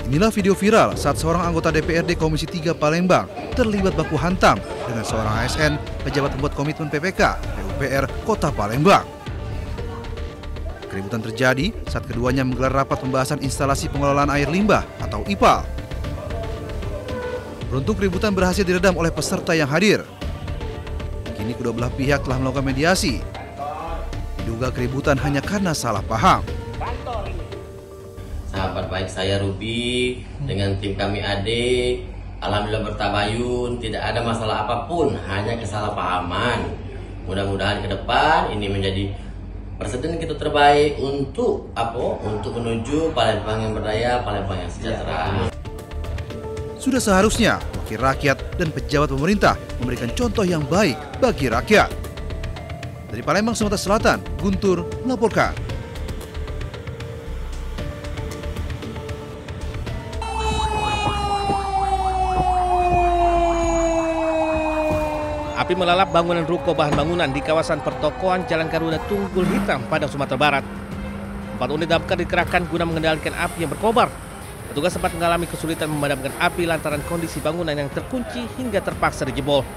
Inilah video viral saat seorang anggota DPRD Komisi 3 Palembang terlibat baku hantam dengan seorang ASN pejabat pembuat komitmen PPK PUPR Kota Palembang. Keributan terjadi saat keduanya menggelar rapat pembahasan instalasi pengelolaan air limbah atau IPAL. Beruntung keributan berhasil diredam oleh peserta yang hadir. Kini kedua belah pihak telah melakukan mediasi. Diduga keributan hanya karena salah paham. Sahabat baik saya Ruby dengan tim kami adik, alhamdulillah bertabayun, tidak ada masalah apapun, hanya kesalahpahaman. Mudah-mudahan ke depan ini menjadi presiden kita terbaik untuk menuju Palembang yang berdaya, Palembang yang sejahtera. Sudah seharusnya wakil rakyat dan pejabat pemerintah memberikan contoh yang baik bagi rakyat. Dari Palembang, Sumatera Selatan, Guntur melaporkan. Api melalap bangunan ruko bahan bangunan di kawasan pertokoan Jalan Garuda Tunggul Hitam, Padang, Sumatera Barat. 4 unit damkar dikerahkan guna mengendalikan api yang berkobar. Petugas sempat mengalami kesulitan memadamkan api lantaran kondisi bangunan yang terkunci hingga terpaksa dijebol.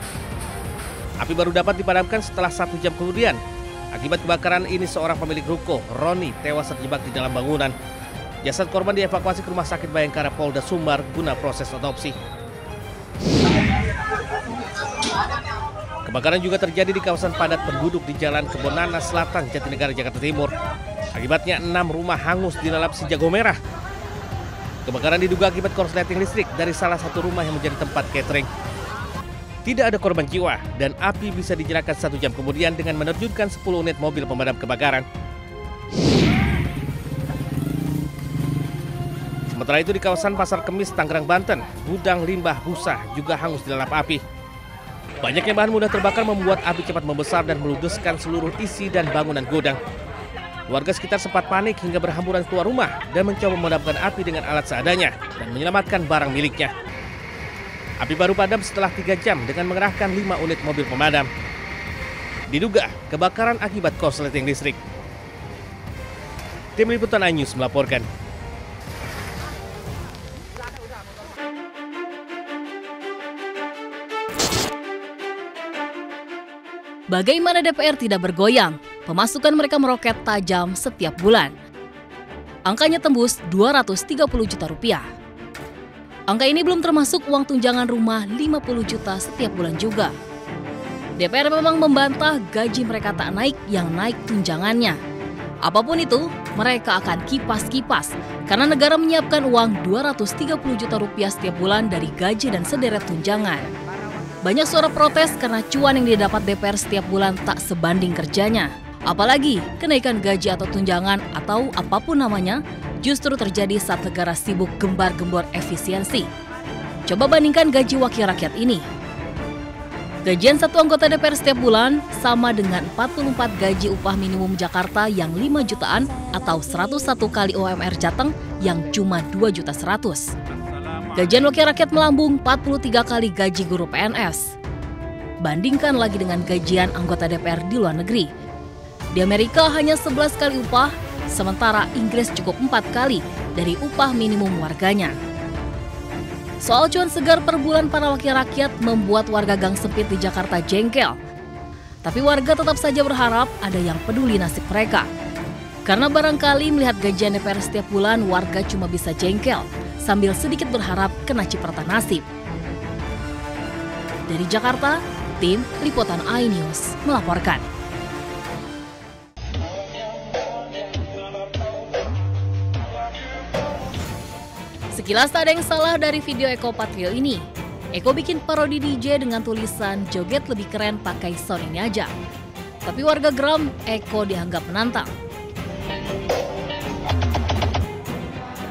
Api baru dapat dipadamkan setelah 1 jam kemudian. Akibat kebakaran ini seorang pemilik ruko, Roni, tewas terjebak di dalam bangunan. Jasad korban dievakuasi ke Rumah Sakit Bayangkara Polda Sumbar guna proses otopsi. Kebakaran juga terjadi di kawasan padat penduduk di Jalan Kebonana Selatan, Jatinegara, Jakarta Timur. Akibatnya 6 rumah hangus dilalap si jago merah. Kebakaran diduga akibat korsleting listrik dari salah satu rumah yang menjadi tempat catering. Tidak ada korban jiwa dan api bisa dinyalakan 1 jam kemudian dengan menerjunkan 10 unit mobil pemadam kebakaran. Sementara itu di kawasan Pasar Kemis, Tangerang, Banten, gudang limbah busa juga hangus dilalap api. Banyaknya bahan mudah terbakar membuat api cepat membesar dan meludeskan seluruh isi dan bangunan gudang. Warga sekitar sempat panik hingga berhamburan keluar rumah dan mencoba memadamkan api dengan alat seadanya dan menyelamatkan barang miliknya. Api baru padam setelah 3 jam dengan mengerahkan 5 unit mobil pemadam. Diduga kebakaran akibat korsleting listrik. Tim Liputan iNews melaporkan. Bagaimana DPR tidak bergoyang? Pemasukan mereka meroket tajam setiap bulan. Angkanya tembus 230 juta rupiah. Angka ini belum termasuk uang tunjangan rumah 50 juta setiap bulan juga. DPR memang membantah gaji mereka tak naik, yang naik tunjangannya. Apapun itu, mereka akan kipas-kipas karena negara menyiapkan uang 230 juta rupiah setiap bulan dari gaji dan sederet tunjangan. Banyak suara protes karena cuan yang didapat DPR setiap bulan tak sebanding kerjanya. Apalagi kenaikan gaji atau tunjangan atau apapun namanya justru terjadi saat negara sibuk gembar-gembor efisiensi. Coba bandingkan gaji wakil rakyat ini. Gajian satu anggota DPR setiap bulan sama dengan 44 gaji upah minimum Jakarta yang 5 jutaan atau 101 kali UMR Jateng yang cuma 2.100.000. Gajian wakil rakyat melambung 43 kali gaji guru PNS. Bandingkan lagi dengan gajian anggota DPR di luar negeri. Di Amerika hanya 11 kali upah, sementara Inggris cukup 4 kali dari upah minimum warganya. Soal cuan segar per bulan para wakil rakyat membuat warga gang sempit di Jakarta jengkel. Tapi warga tetap saja berharap ada yang peduli nasib mereka. Karena barangkali melihat gajian DPR setiap bulan, warga cuma bisa jengkel sambil sedikit berharap kena cipratan nasib. Dari Jakarta, tim Liputan iNews melaporkan. Sekilas tak ada yang salah dari video Eko Patrio ini. Eko bikin parodi DJ dengan tulisan joget lebih keren pakai sound ini aja. Tapi warga geram, Eko dianggap menantang.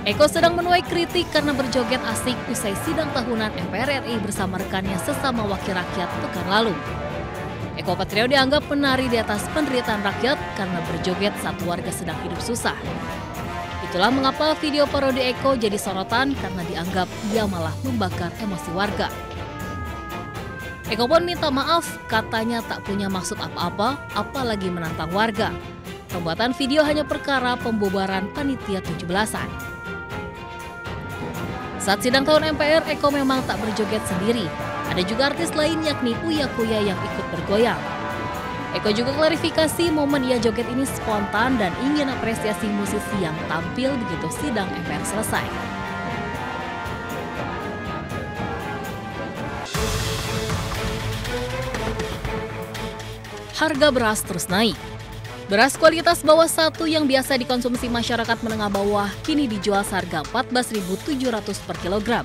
Eko sedang menuai kritik karena berjoget asik usai sidang tahunan MPR RI bersama rekannya sesama wakil rakyat pekan lalu. Eko Patrio dianggap menari di atas penderitaan rakyat karena berjoget saat warga sedang hidup susah. Itulah mengapa video parodi Eko jadi sorotan karena dianggap ia malah membakar emosi warga. Eko pun minta maaf, katanya tak punya maksud apa-apa, apalagi menantang warga. Pembuatan video hanya perkara pembubaran panitia 17-an. Saat sidang tahun MPR, Eko memang tak berjoget sendiri. Ada juga artis lain yakni Uya Kuya yang ikut bergoyang. Eko juga klarifikasi momen ia joget ini spontan dan ingin apresiasi musisi yang tampil begitu sidang MPR selesai. Harga beras terus naik. Beras kualitas bawah 1 yang biasa dikonsumsi masyarakat menengah bawah kini dijual seharga Rp14.700 per kilogram.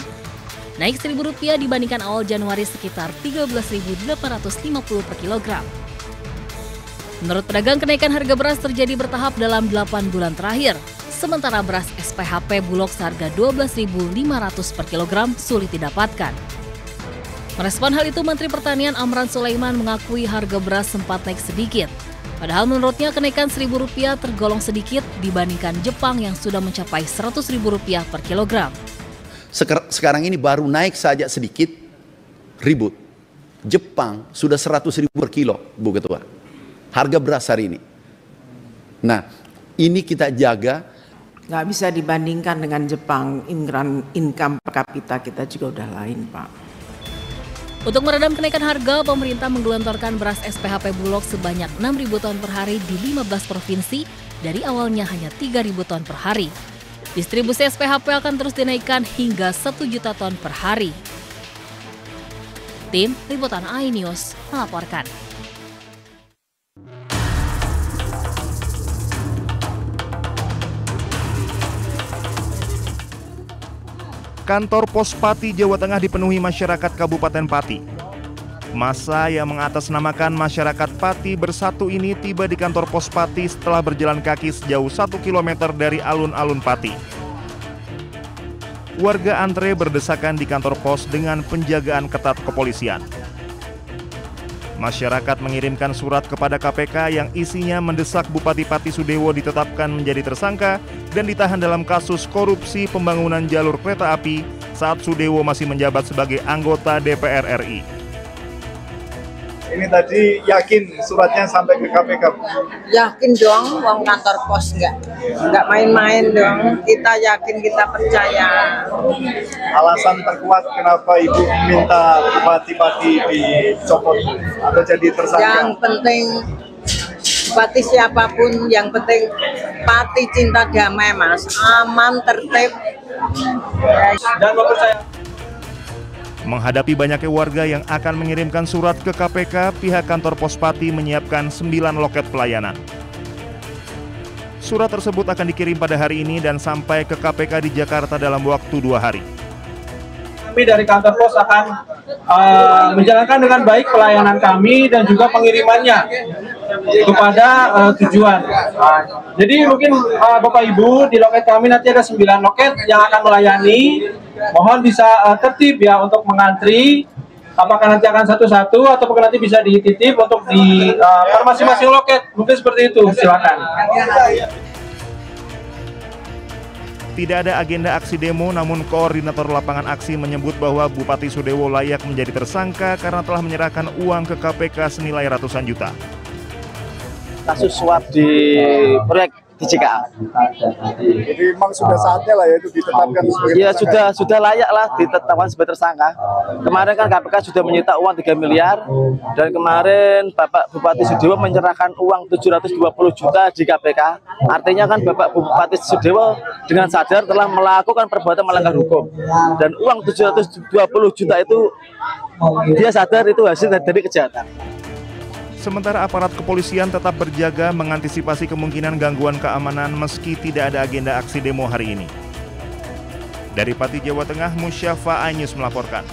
Naik Rp1.000 dibandingkan awal Januari sekitar Rp13.850 per kilogram. Menurut pedagang, kenaikan harga beras terjadi bertahap dalam 8 bulan terakhir. Sementara beras SPHP Bulog seharga Rp12.500 per kilogram sulit didapatkan. Merespon hal itu, Menteri Pertanian Amran Sulaiman mengakui harga beras sempat naik sedikit. Padahal menurutnya kenaikan Rp1.000 tergolong sedikit dibandingkan Jepang yang sudah mencapai Rp100.000 per kilogram. Sekarang ini baru naik saja sedikit, ribut. Jepang sudah Rp100.000 per kilo, Bu Ketua. Harga beras hari ini. Nah, ini kita jaga. Nggak bisa dibandingkan dengan Jepang, income per kapita kita juga udah lain, Pak. Untuk meredam kenaikan harga, pemerintah menggelontorkan beras SPHP Bulog sebanyak 6.000 ton per hari di 15 provinsi dari awalnya hanya 3.000 ton per hari. Distribusi SPHP akan terus dinaikkan hingga 1 juta ton per hari. Tim Liputan iNews melaporkan. Kantor Pos Pati, Jawa Tengah dipenuhi masyarakat Kabupaten Pati. Massa yang mengatasnamakan masyarakat Pati Bersatu ini tiba di kantor Pos Pati setelah berjalan kaki sejauh 1 km dari alun-alun Pati. Warga antre berdesakan di kantor pos dengan penjagaan ketat kepolisian. Masyarakat mengirimkan surat kepada KPK yang isinya mendesak Bupati Pati Sudewo ditetapkan menjadi tersangka dan ditahan dalam kasus korupsi pembangunan jalur kereta api saat Sudewo masih menjabat sebagai anggota DPR RI. Ini tadi yakin suratnya sampai ke KPK? Yakin dong, uang kantor pos nggak main-main dong. Kita yakin, kita percaya. Alasan terkuat kenapa Ibu minta Bupati-Pati dicopot atau jadi tersangka? Yang penting Bupati siapapun, yang penting Pati cinta damai, Mas. Aman, tertib. Dan mempercayai. Menghadapi banyaknya warga yang akan mengirimkan surat ke KPK, pihak kantor Pos Pati menyiapkan 9 loket pelayanan. Surat tersebut akan dikirim pada hari ini dan sampai ke KPK di Jakarta dalam waktu 2 hari. Kami dari kantor pos akan menjalankan dengan baik pelayanan kami dan juga pengirimannya kepada tujuan. Jadi mungkin Bapak Ibu, di loket kami nanti ada 9 loket yang akan melayani. Mohon bisa tertib ya untuk mengantri. Apakah nanti akan satu-satu atau nanti bisa dititip untuk di masing-masing loket. Mungkin seperti itu, silakan. Tidak ada agenda aksi demo, namun koordinator lapangan aksi menyebut bahwa Bupati Sudewo layak menjadi tersangka karena telah menyerahkan uang ke KPK senilai ratusan juta. Kasus suap di proyek di JKA. Jadi memang sudah saatnya lah ya itu ditetapkan sebagai tersangka. Ya sudah layak lah ditetapkan sebagai tersangka. Kemarin kan KPK sudah menyita uang 3 miliar dan kemarin Bapak Bupati Sudewo menyerahkan uang 720 juta di KPK. Artinya kan Bapak Bupati Sudewo dengan sadar telah melakukan perbuatan melanggar hukum. Dan uang 720 juta itu dia sadar itu hasil dari kejahatan. Sementara aparat kepolisian tetap berjaga mengantisipasi kemungkinan gangguan keamanan meski tidak ada agenda aksi demo hari ini. Dari Pati, Jawa Tengah, Musyafa iNews melaporkan.